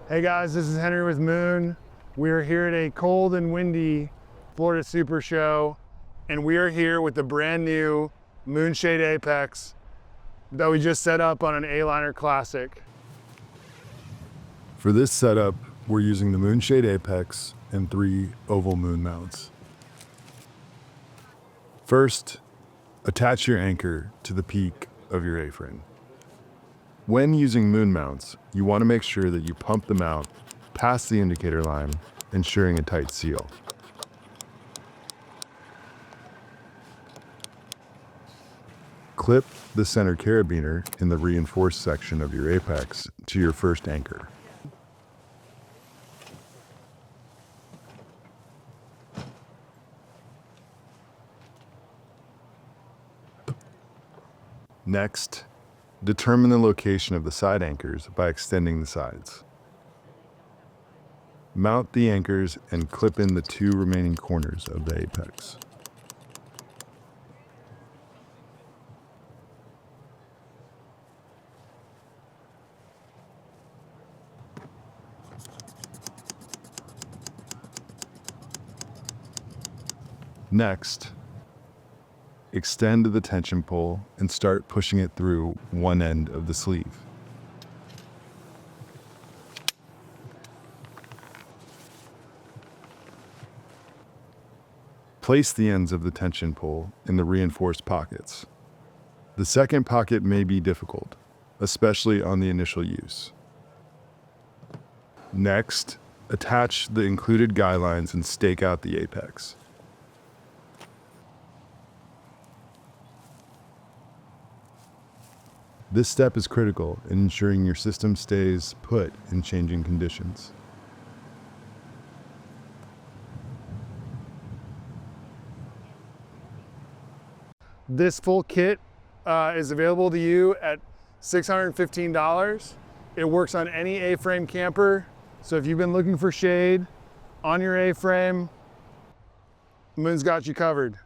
Hey guys, this is Henry with Moon. We are here at a cold and windy Florida Super Show, and we are here with the brand new MoonShade APEX that we just set up on an Aliner Classic. For this setup, we're using the MoonShade APEX and 3 Oval MoonMounts. First, attach your anchor to the peak of your A-frame. When using moon mounts, you want to make sure that you pump the mount past the indicator line, ensuring a tight seal. Clip the center carabiner in the reinforced section of your apex to your first anchor. Next, determine the location of the side anchors by extending the sides. Mount the anchors and clip in the 2 remaining corners of the apex. Next, extend the tension pole and start pushing it through one end of the sleeve. Place the ends of the tension pole in the reinforced pockets. The second pocket may be difficult, especially on the initial use. Next, attach the included guy lines and stake out the apex. This step is critical in ensuring your system stays put in changing conditions. This full kit is available to you at $615. It works on any A-frame camper. So if you've been looking for shade on your A-frame, Moon's got you covered.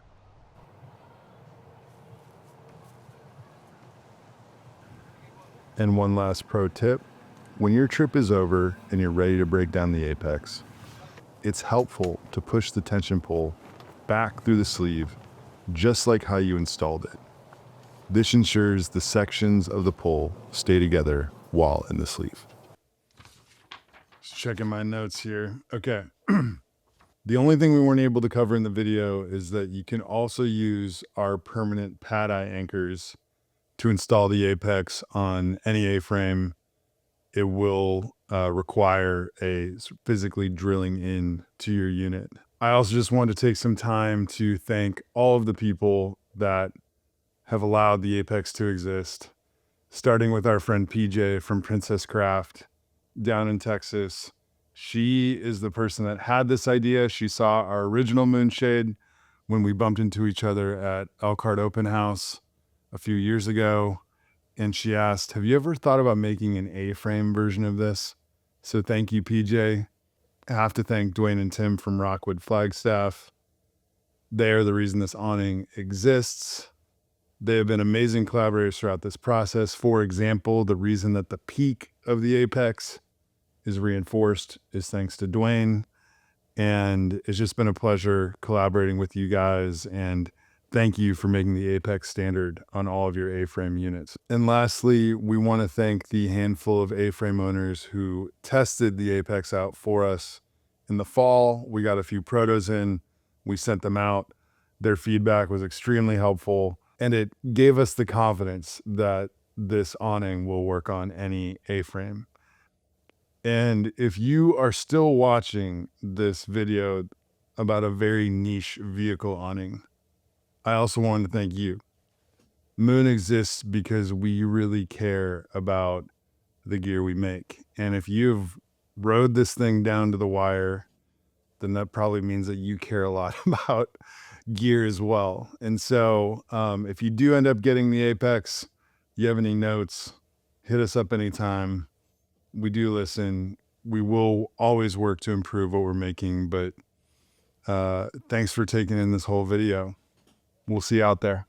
And one last pro tip, when your trip is over and you're ready to break down the apex, it's helpful to push the tension pole back through the sleeve, just like how you installed it. This ensures the sections of the pole stay together while in the sleeve. Just checking my notes here. Okay. The only thing we weren't able to cover in the video is that you can also use our permanent pad eye anchors to install the apex on any A-frame. It will require a physically drilling in to your unit. I also just wanted to take some time to thank all of the people that have allowed the apex to exist, starting with our friend PJ from Princess Craft down in Texas. She is the person that had this idea. She saw our original MoonShade when we bumped into each other at Elkhart Open House a few years ago, and she asked, have you ever thought about making an A-frame version of this? So thank you, PJ. I have to thank Dwayne and Tim from Rockwood Flagstaff. They are the reason this awning exists. They have been amazing collaborators throughout this process. For example, the reason that the peak of the apex is reinforced is thanks to Dwayne. And it's just been a pleasure collaborating with you guys, and thank you for making the apex standard on all of your A-frame units. And lastly, we want to thank the handful of A-frame owners who tested the apex out for us in the fall. We got a few protos in, we sent them out. Their feedback was extremely helpful, and it gave us the confidence that this awning will work on any A-frame. And if you are still watching this video about a very niche vehicle awning, I also want to thank you. Moon exists because we really care about the gear we make. And if you've rode this thing down to the wire, then that probably means that you care a lot about gear as well. And so if you do end up getting the Apex, you have any notes, hit us up anytime. We do listen. We will always work to improve what we're making, but thanks for taking in this whole video. We'll see you out there.